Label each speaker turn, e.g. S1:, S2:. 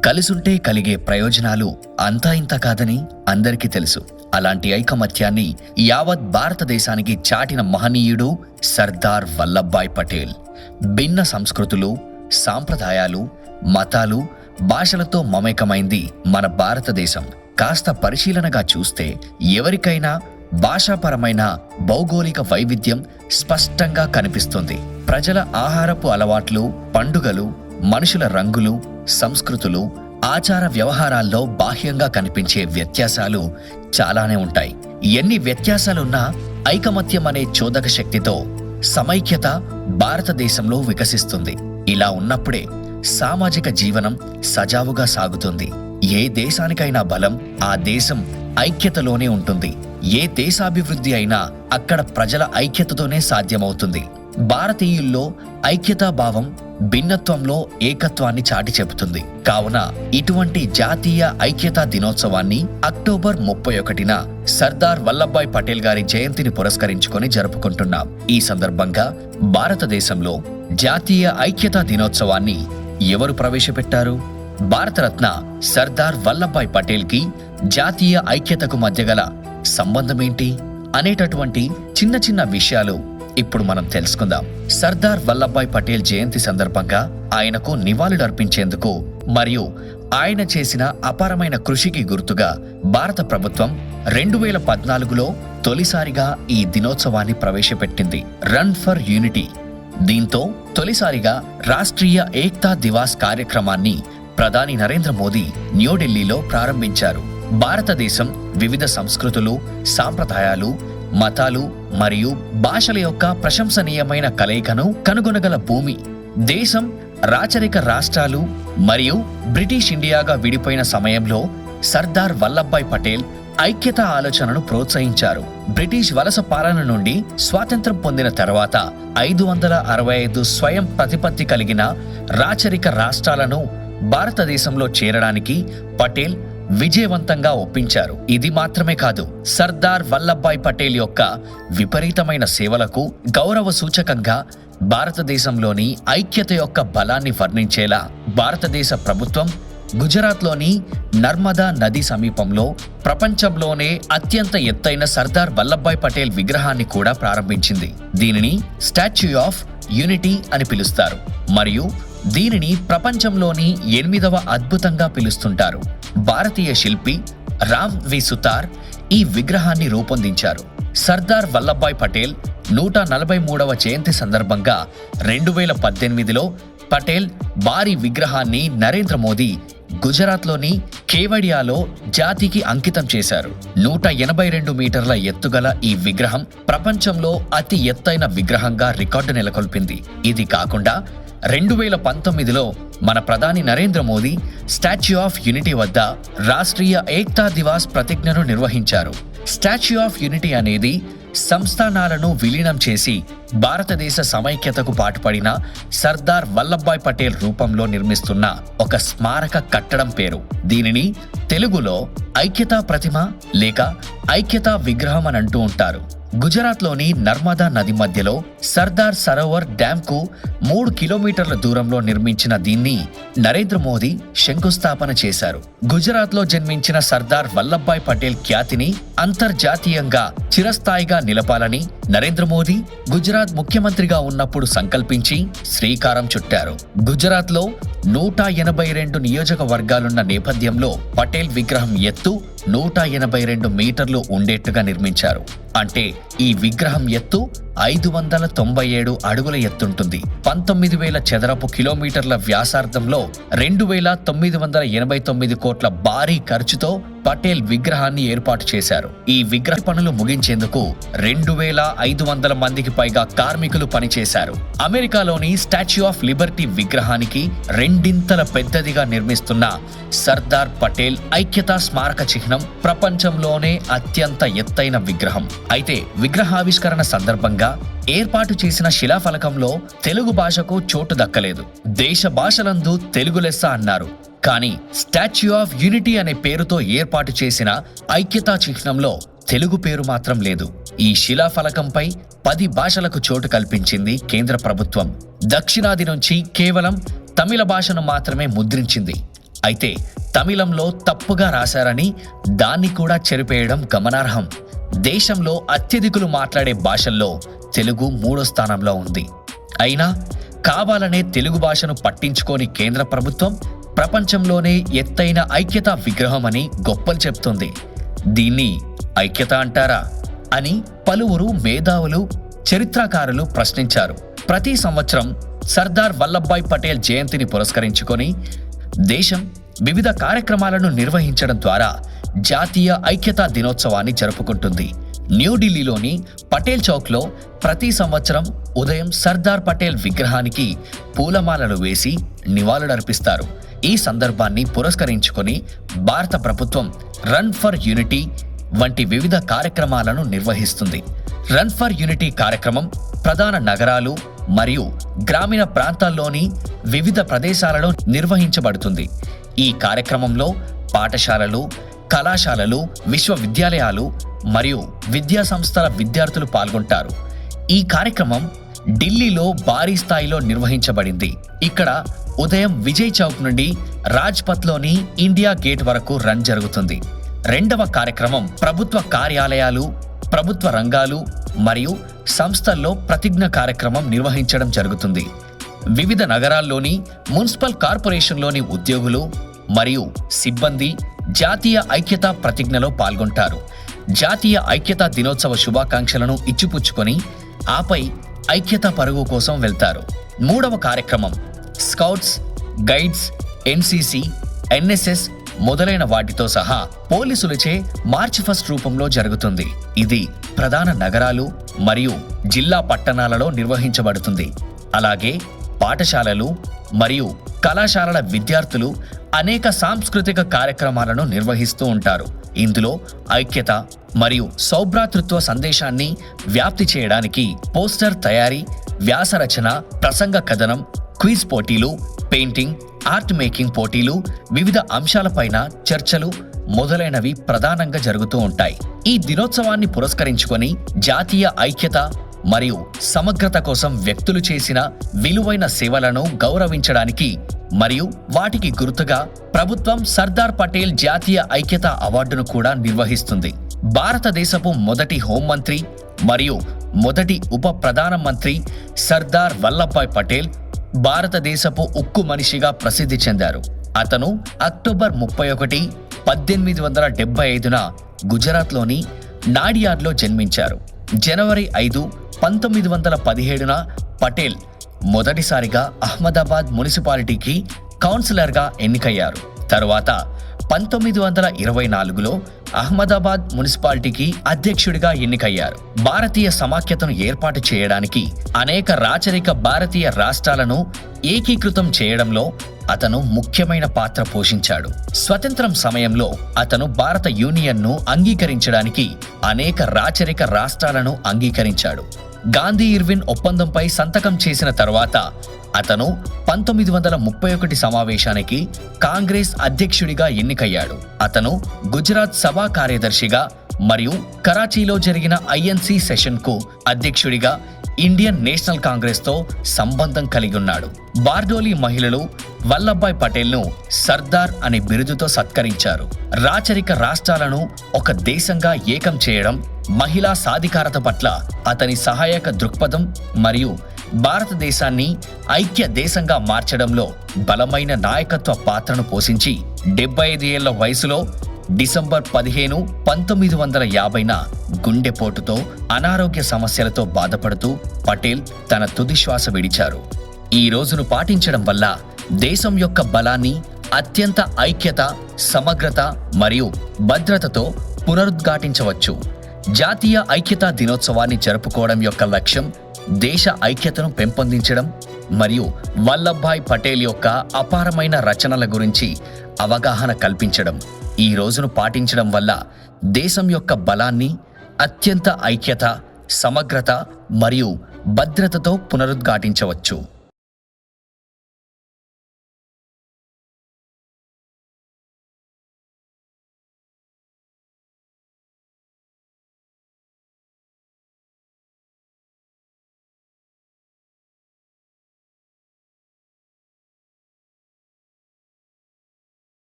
S1: కలిసుంటే కలిగే ప్రయోజనాలు అంతా ఇంత కాదని అందరికీ తెలుసు. అలాంటి ఐకమత్యాన్ని యావత్ భారతదేశానికి చాటిన మహనీయుడు సర్దార్ వల్లభాయ్ పటేల్. భిన్న సంస్కృతులు, సాంప్రదాయాలు, మతాలు, భాషలతో మమేకమైంది మన భారతదేశం. కాస్త పరిశీలనగా చూస్తే ఎవరికైనా భాషాపరమైన భౌగోళిక వైవిధ్యం స్పష్టంగా కనిపిస్తుంది. ప్రజల ఆహారపు అలవాట్లు, పండుగలు, మనుషుల రంగులు, సంస్కృతులు, ఆచార వ్యవహారాల్లో బాహ్యంగా కనిపించే వ్యత్యాసాలు చాలానే ఉంటాయి. ఎన్ని వ్యత్యాసాలున్నా ఐకమత్యం అనే చోదక శక్తితో సమైక్యత భారతదేశంలో వికసిస్తుంది. ఇలా ఉన్నప్పుడే సామాజిక జీవనం సజావుగా సాగుతుంది. ఏ దేశానికైనా బలం ఆ దేశం ఐక్యతలోనే ఉంటుంది. ఏ దేశాభివృద్ధి అయినా అక్కడ ప్రజల ఐక్యతతోనే సాధ్యమవుతుంది. భారతీయుల్లో ఐక్యతా భావం భిన్నత్వంలో ఏకత్వాన్ని చాటి చెబుతుంది. కావున ఇటువంటి జాతీయ ఐక్యతా దినోత్సవాన్ని అక్టోబర్ 31న సర్దార్ వల్లభాయ్ పటేల్ గారి జయంతిని పురస్కరించుకొని జరుపుకుంటున్నాం. ఈ సందర్భంగా భారతదేశంలో జాతీయ ఐక్యతా దినోత్సవాన్ని ఎవరు ప్రవేశపెట్టారు? భారతరత్న సర్దార్ వల్లభాయ్ పటేల్ కి జాతీయ ఐక్యతకు మధ్య గల సంబంధమేంటి అనేటటువంటి చిన్న చిన్న విషయాలు ఇప్పుడు మనం తెలుసుకుందాం. సర్దార్ వల్లభాయ్ పటేల్ జయంతి సందర్భంగా ఆయనకు నివాళులర్పించేందుకు మరియు ఆయన చేసిన అపారమైన కృషికి గుర్తుగా భారత ప్రభుత్వం 2014లో తొలిసారిగా ఈ దినోత్సవాన్ని ప్రవేశపెట్టింది. Run for unity. దీంతో తొలిసారిగా రాష్ట్రీయ ఏక్తా దివాస్ కార్యక్రమాన్ని ప్రధాని నరేంద్ర మోదీ న్యూఢిల్లీలో ప్రారంభించారు. భారతదేశం వివిధ సంస్కృతులు, సాంప్రదాయాలు, మతాలు మరియు భాషల యొక్క ప్రశంసనీయమైన కలయికను కనుగొనగల భూమి. దేశం రాచరిక రాష్ట్రాలు మరియు బ్రిటిష్ ఇండియాగా విడిపోయిన సమయంలో సర్దార్ వల్లభాయ్ పటేల్ ఐక్యతా ఆలోచనను ప్రోత్సహించారు. బ్రిటిష్ వలస పాలన నుండి స్వాతంత్రం పొందిన తర్వాత 565 స్వయం ప్రతిపత్తి కలిగిన రాచరిక రాష్ట్రాలను భారతదేశంలో చేరడానికి పటేల్ విజయవంతంగా ఒప్పించారు. ఇది మాత్రమే కాదు, సర్దార్ వల్లభాయ్ పటేల్ యొక్క విపరీతమైన సేవలకు గౌరవ సూచకంగా భారతదేశంలోని ఐక్యత యొక్క బలాన్ని వర్ణించేలా భారతదేశ ప్రభుత్వం గుజరాత్లోని నర్మదా నది సమీపంలో ప్రపంచంలోనే అత్యంత ఎత్తైన సర్దార్ వల్లభాయ్ పటేల్ విగ్రహాన్ని కూడా ప్రారంభించింది. దీనిని స్టాచ్యూ ఆఫ్ యూనిటీ అని పిలుస్తారు మరియు దీనిని ప్రపంచంలోని 8వ అద్భుతంగా పిలుస్తుంటారు. భారతీయ శిల్పి రామ్ వి సుతార్ ఈ విగ్రహాన్ని రూపొందించారు. సర్దార్ వల్లభాయ్ పటేల్ 143వ జయంతి సందర్భంగా 2018లో పటేల్ భారీ విగ్రహాన్ని నరేంద్ర మోదీ గుజరాత్లోని కేవడియాలో జాతికి అంకితం చేశారు. 182 మీటర్ల ఎత్తుగల ఈ విగ్రహం ప్రపంచంలో అతి ఎత్తైన విగ్రహంగా రికార్డు నెలకొల్పింది. ఇది కాకుండా 2019లో మన ప్రధాని Narendra Modi statue of unity వద్ద రాష్ట్రీయ ఏక్తా దివాస్ ప్రతిజ్ఞను నిర్వహించారు. స్టాచ్యూ ఆఫ్ యూనిటీ అనేది సంస్థానాలను విలీనం చేసి భారతదేశ సమైక్యతకు పాటుపడిన సర్దార్ వల్లభాయ్ పటేల్ రూపంలో నిర్మిస్తున్న ఒక స్మారక కట్టడం పేరు. దీనిని తెలుగులో ఐక్యతా ప్రతిమ లేక ఐక్యతా విగ్రహం అని అంటూ ఉంటారు. గుజరాత్లోని నర్మదా నది మధ్యలో సర్దార్ సరోవర్ డ్యాంకు 3 కిలోమీటర్ల దూరంలో నిర్మించిన దీన్ని నరేంద్ర మోదీ శంకుస్థాపన చేశారు. గుజరాత్లో జన్మించిన సర్దార్ వల్లభాయ్ పటేల్ ఖ్యాతిని అంతర్జాతీయంగా చిరస్థాయిగా నిలపాలని నరేంద్ర మోదీ గుజరాత్ ముఖ్యమంత్రిగా ఉన్నప్పుడు సంకల్పించి శ్రీకారం చుట్టారు. గుజరాత్లో 182 నియోజకవర్గాలున్న నేపథ్యంలో పటేల్ విగ్రహం ఎత్తు 182 మీటర్లు ఉండేట్టుగా నిర్మించారు. అంటే ఈ విగ్రహం ఎత్తు 597 అడుగుల ఎత్తుంటుంది. 19,000 చదరపు కిలోమీటర్ల వ్యాసార్థంలో 2,989 కోట్ల భారీ ఖర్చుతో పటేల్ విగ్రహాన్ని ఏర్పాటు చేశారు. ఈ విగ్రహ పనులు ముగించేందుకు 2,500 మందికి పైగా కార్మికులు పనిచేశారు. అమెరికాలోని స్టాచ్యూ ఆఫ్ లిబర్టీ విగ్రహానికి రెండింతల పెద్దదిగా నిర్మిస్తున్న సర్దార్ పటేల్ ఐక్యతా స్మారక చిహ్నం ప్రపంచంలోనే అత్యంత ఎత్తైన విగ్రహం. అయితే విగ్రహావిష్కరణ సందర్భంగా ఏర్పాటు చేసిన శిలాఫలకంలో తెలుగు భాషకు చోటు దక్కలేదు. దేశ భాషలందు తెలుగు లెస్స అన్నారు. కానీ స్టాచ్యూ ఆఫ్ యూనిటీ అనే పేరుతో ఏర్పాటు చేసిన ఐక్యతా చిహ్నంలో తెలుగు పేరు మాత్రం లేదు. ఈ శిలాఫలకంపై 10 భాషలకు చోటు కల్పించింది కేంద్ర ప్రభుత్వం. దక్షిణాది నుంచి కేవలం తమిళ భాషను మాత్రమే ముద్రించింది. అయితే తమిళంలో తప్పుగా రాశారని దాన్ని కూడా చెరిపేయడం గమనార్హం. దేశంలో అత్యధికులు మాట్లాడే భాషల్లో తెలుగు 3వ స్థానంలో ఉంది. అయినా కావాలనే తెలుగు భాషను పట్టించుకోని కేంద్ర ప్రభుత్వం ప్రపంచంలోనే ఎత్తైన ఐక్యతా విగ్రహం అని గొప్పలు చెప్తుంది. దీన్ని ఐక్యత అంటారా అని పలువురు మేధావులు, చరిత్రకారులు ప్రశ్నించారు. ప్రతి సంవత్సరం సర్దార్ వల్లభాయ్ పటేల్ జయంతిని పురస్కరించుకొని దేశం వివిధ కార్యక్రమాలను నిర్వహించడం ద్వారా జాతీయ ఐక్యతా దినోత్సవాన్ని జరుపుకుంటుంది. న్యూఢిల్లీలోని పటేల్ చౌక్లో ప్రతి సంవత్సరం ఉదయం సర్దార్ పటేల్ విగ్రహానికి పూలమాలలు వేసి నివాళులర్పిస్తారు. ఈ సందర్భాన్ని పురస్కరించుకొని భారత ప్రభుత్వం రన్ ఫర్ యూనిటీ వంటి వివిధ కార్యక్రమాలను నిర్వహిస్తుంది. రన్ ఫర్ యూనిటీ కార్యక్రమం ప్రధాన నగరాలు మరియు గ్రామీణ ప్రాంతాల్లోని వివిధ ప్రదేశాలలో నిర్వహించబడుతుంది. ఈ కార్యక్రమంలో పాఠశాలలు, కళాశాలలు, విశ్వవిద్యాలయాలు మరియు విద్యా సంస్థల విద్యార్థులు పాల్గొంటారు. ఈ కార్యక్రమం ఢిల్లీలో భారీ స్థాయిలో నిర్వహించబడింది. ఇక్కడ ఉదయం విజయ్ చౌక్ నుండి రాజ్పథ్లోని ఇండియా గేట్ వరకు రన్ జరుగుతుంది. రెండవ కార్యక్రమం ప్రభుత్వ కార్యాలయాలు, ప్రభుత్వ రంగాలు మరియు సంస్థల్లో ప్రతిజ్ఞ కార్యక్రమం నిర్వహించడం జరుగుతుంది. వివిధ నగరాల్లోని మున్సిపల్ కార్పొరేషన్లోని ఉద్యోగులు మరియు సిబ్బంది జాతీయ ఐక్యతా ప్రతిజ్ఞలో పాల్గొంటారు. జాతీయ ఐక్యతా దినోత్సవ శుభాకాంక్షలను ఇచ్చిపుచ్చుకొని ఆపై ఐక్యతా పరుగు కోసం వెళ్తారు. మూడవ కార్యక్రమం స్కౌట్స్, గైడ్స్, ఎన్సీసీ, ఎన్ఎస్ఎస్ మొదలైన వాటితో సహా పోలీసులచే మార్చ్ ఫస్ట్ రూపంలో జరుగుతుంది. ఇది ప్రధాన నగరాలు మరియు జిల్లా పట్టణాలలో నిర్వహించబడుతుంది. అలాగే పాఠశాలలు మరియు కళాశాలల విద్యార్థులు అనేక సాంస్కృతిక కార్యక్రమాలను నిర్వహిస్తూ ఉంటారు. ఇందులో ఐక్యత మరియు సౌభ్రాతృత్వ సందేశాన్ని వ్యాప్తి చేయడానికి పోస్టర్ తయారీ, వ్యాసరచన, ప్రసంగ కథనం, క్విజ్ పోటీలు, పెయింటింగ్, ఆర్ట్ మేకింగ్ పోటీలు, వివిధ అంశాలపైన చర్చలు మొదలైనవి ప్రధానంగా జరుగుతూ ఉంటాయి. ఈ దినోత్సవాన్ని పురస్కరించుకొని జాతీయ ఐక్యత మరియు సమగ్రత కోసం వ్యక్తులు చేసిన విలువైన సేవలను గౌరవించడానికి మరియు వాటికి గుర్తుగా ప్రభుత్వం సర్దార్ పటేల్ జాతీయ ఐక్యత అవార్డును కూడా నిర్వహిస్తుంది. భారతదేశపు మొదటి హోంమంత్రి మరియు మొదటి ఉప ప్రధానమంత్రి సర్దార్ వల్లభాయ్ పటేల్ భారతదేశపు ఉక్కు మనిషిగా ప్రసిద్ధి చెందారు. అతను అక్టోబర్ 31, 1875న గుజరాత్లోని నాడియాడ్లో జన్మించారు. జనవరి 5, 1917న పటేల్ మొదటిసారిగా అహ్మదాబాద్ మున్సిపాలిటీకి కౌన్సిలర్గా ఎన్నికయ్యారు. తరువాత 1924లో అహ్మదాబాద్ మున్సిపాలిటీకి అధ్యక్షుడిగా ఎన్నికయ్యారు. భారతీయ సమాఖ్యతను ఏర్పాటు చేయడానికి అనేక రాచరిక భారతీయ రాష్ట్రాలను ఏకీకృతం చేయడంలో అతను ముఖ్యమైన పాత్ర పోషించాడు. స్వతంత్రం సమయంలో అతను భారత యూనియన్ను అంగీకరించడానికి అనేక రాచరిక రాష్ట్రాలను అంగీకరించాడు. గాంధీ-ఇర్విన్ ఒప్పందంపై సంతకం చేసిన తరువాత అతను 1931 సమావేశానికి కాంగ్రెస్ అధ్యక్షుడిగా ఎన్నికయ్యాడు. అతను గుజరాత్ సభా కార్యదర్శిగా మరియు కరాచీలో జరిగిన ఐఎన్సి సెషన్కు అధ్యక్షుడిగా ఇండియన్ నేషనల్ కాంగ్రెస్తో సంబంధం కలిగి ఉన్నాడు. బార్డోలీ మహిళలు వల్లభాయ్ పటేల్ను సర్దార్ అనే బిరుదుతో సత్కరించారు. రాచరిక రాష్ట్రాలను ఒక దేశంగా ఏకం చేయడం, మహిళా సాధికారత పట్ల అతని సహాయక దృక్పథం మరియు భారతదేశాన్ని ఐక్య దేశంగా మార్చడంలో బలమైన నాయకత్వ పాత్రను పోషించి 75 ఏళ్ల వయసులో డిసెంబర్ 15, 1950న గుండెపోటుతో అనారోగ్య సమస్యలతో బాధపడుతూ పటేల్ తన తుది శ్వాస విడిచారు. ఈ రోజును పాటించడం వల్ల దేశం యొక్క బలాన్ని అత్యంత ఐక్యత, సమగ్రత మరియు భద్రతతో పునరుద్ఘాటించవచ్చు. జాతీయ ఐక్యతా దినోత్సవాన్ని జరుపుకోవడం యొక్క లక్ష్యం దేశ ఐక్యతను పెంపొందించడం మరియు వల్లభాయ్ పటేల్ యొక్క అపారమైన రచనల గురించి అవగాహన కల్పించడం. ఈ రోజును పాటించడం వల్ల దేశం యొక్క బలాన్ని అత్యంత ఐక్యత, సమగ్రత మరియు భద్రతతో పునరుద్ఘాటించవచ్చు.